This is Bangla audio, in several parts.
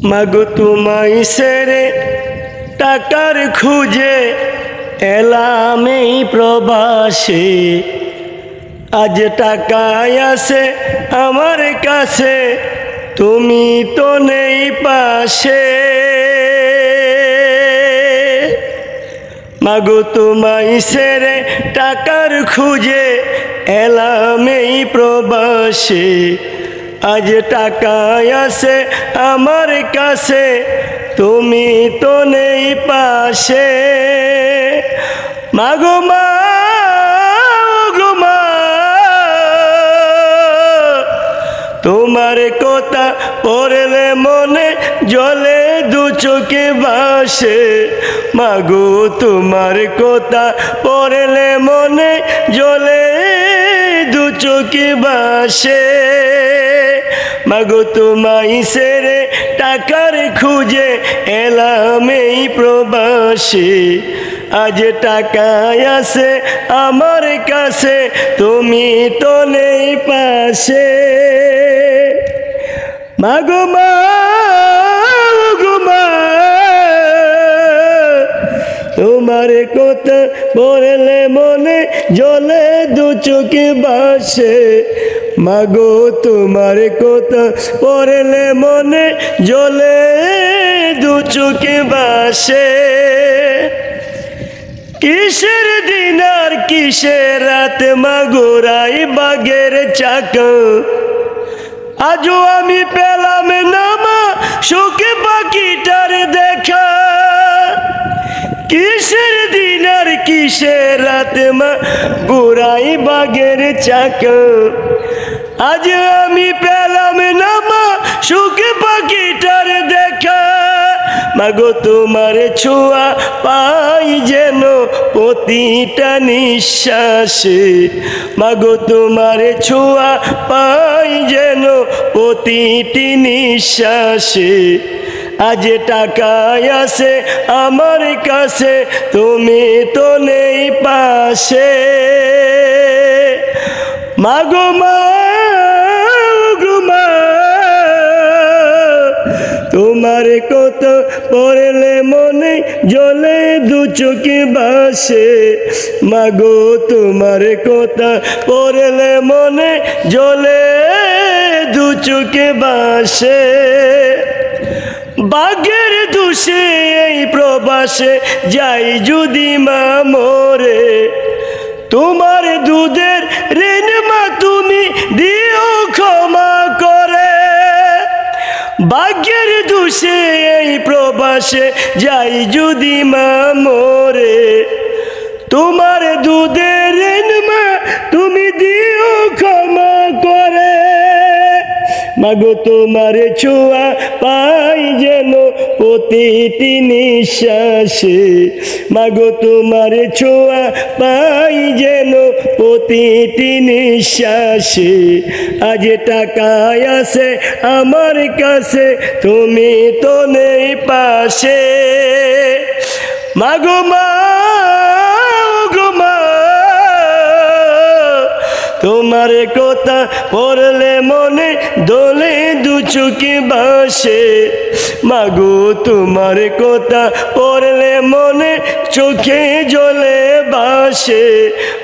মাগো তোমায় ছেড়ে টাকার খুঁজে এলাম এই প্রবাসে। আজ টাকায় আছে আমার কাছে, তুমি তো নেই পাশে। মাগো তোমায় ছেড়ে টাকার খুঁজে এলাম এই প্রবাসে। আজ টাকায় আছে আমার কাছে, তুমি তো নেই পাশে। মাগো মা গো মা, তোমার কথা পড়লে মনে জলে দু চোখে ভাসে। মাগো তোমার কথা পড়লে মনে জলে দু চোখে ভাসে। মাগো তোমায় ছেড়ে টাকার খুঁজে এলাম এই প্রবাসে। আজ টাকায় আছে আমার কাছে, তুমি তো নেই পাশে। মাগো মা গো মা, তোমার কথা পড়লে মনে জলে দু চোখে ভাসে। মাগো তোমার কথা পড়লে মনে জলে দু চোখে ভাসে। কিসের দিন আর কিসের রাত মাগো রায়বাগের চাকা। আজও আমি পেলাম না মা সুখে পাখিটার দেখা। কিসের দিন আর কিসের রাত মা গোড়াই বাগের চাকা। আজ আমি পেলাম না মা সুখে পাখিটার দেখা। মাগো তোমার ছোঁয়া পাই যেন প্রতিটা নিঃশ্বাসে। মাগো তোমার ছোঁয়া পাই যেন প্রতিটি নিঃশ্বাসে। আজ টাকায় আছে আমার কাছে, তুমি তো নেই পাশে। মাগো মা গো মা, তোমার কথা পড়লে মনে জলে দু চোখে ভাসে। মাগো তোমার কথা পড়লে মনে জলে দু চোখে ভাসে। বাগের দোষে এই প্রবাসে যাই যদি মা মরে। তোমার দুধের ঋণ মা তুমি দিও ক্ষমা করে। ভাগ্যের দোষে এই প্রবাসে যাই যদি মা মরে। তোমার দুধের ঋণ মা তুমি দিও ক্ষমা করে। মাগো তোমার ছোঁয়া পাই যেন প্রতিটি নিঃশ্বাসে। মাগো তোমার ছোঁয়া পাই যেন প্রতিটি নিঃশ্বাসে। আজ টাকায় আছে আমার কাছে, তুমি তো নেই পাশে। মাগো মা গো মা, তোমার কথা পড়লে মনে দোলে দু চোখে ভাসে। মাগো তোমার কথা পড়লে মনে চোখে জলে ভাসে।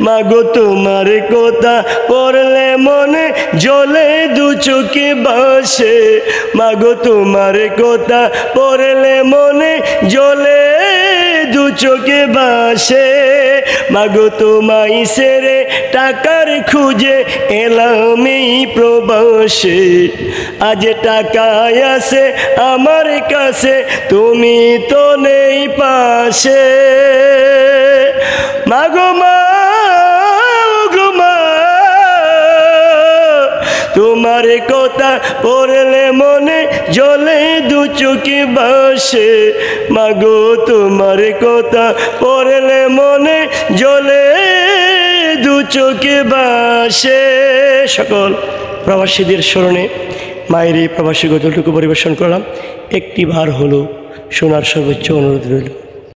মাগো তোমার কথা পড়লে মনে জলে দু চোখে ভাসে। মাগো তোমার কথা পড়লে মনে জলে দু চোখে ভাসে। মাগো তোমায় ছেড়ে টাকার খুঁজে এলাম এই প্রবাসে। আজ টাকায় আছে আমার কাছে, তুমি তো নেই পাশে। মাগো মা গো মা, তোমার কথা পড়লে মনে জলে দু চোখে ভাসে। মাগো তোমার কথা পড়লে মনে জলে দু চোখে ভাসে। সকল প্রবাসীদের স্মরণে মায়ের এই প্রবাসী গজলটুকু পরিবেশন করলাম। একটি বার হলো শোনার সর্বোচ্চ অনুরোধ রইল।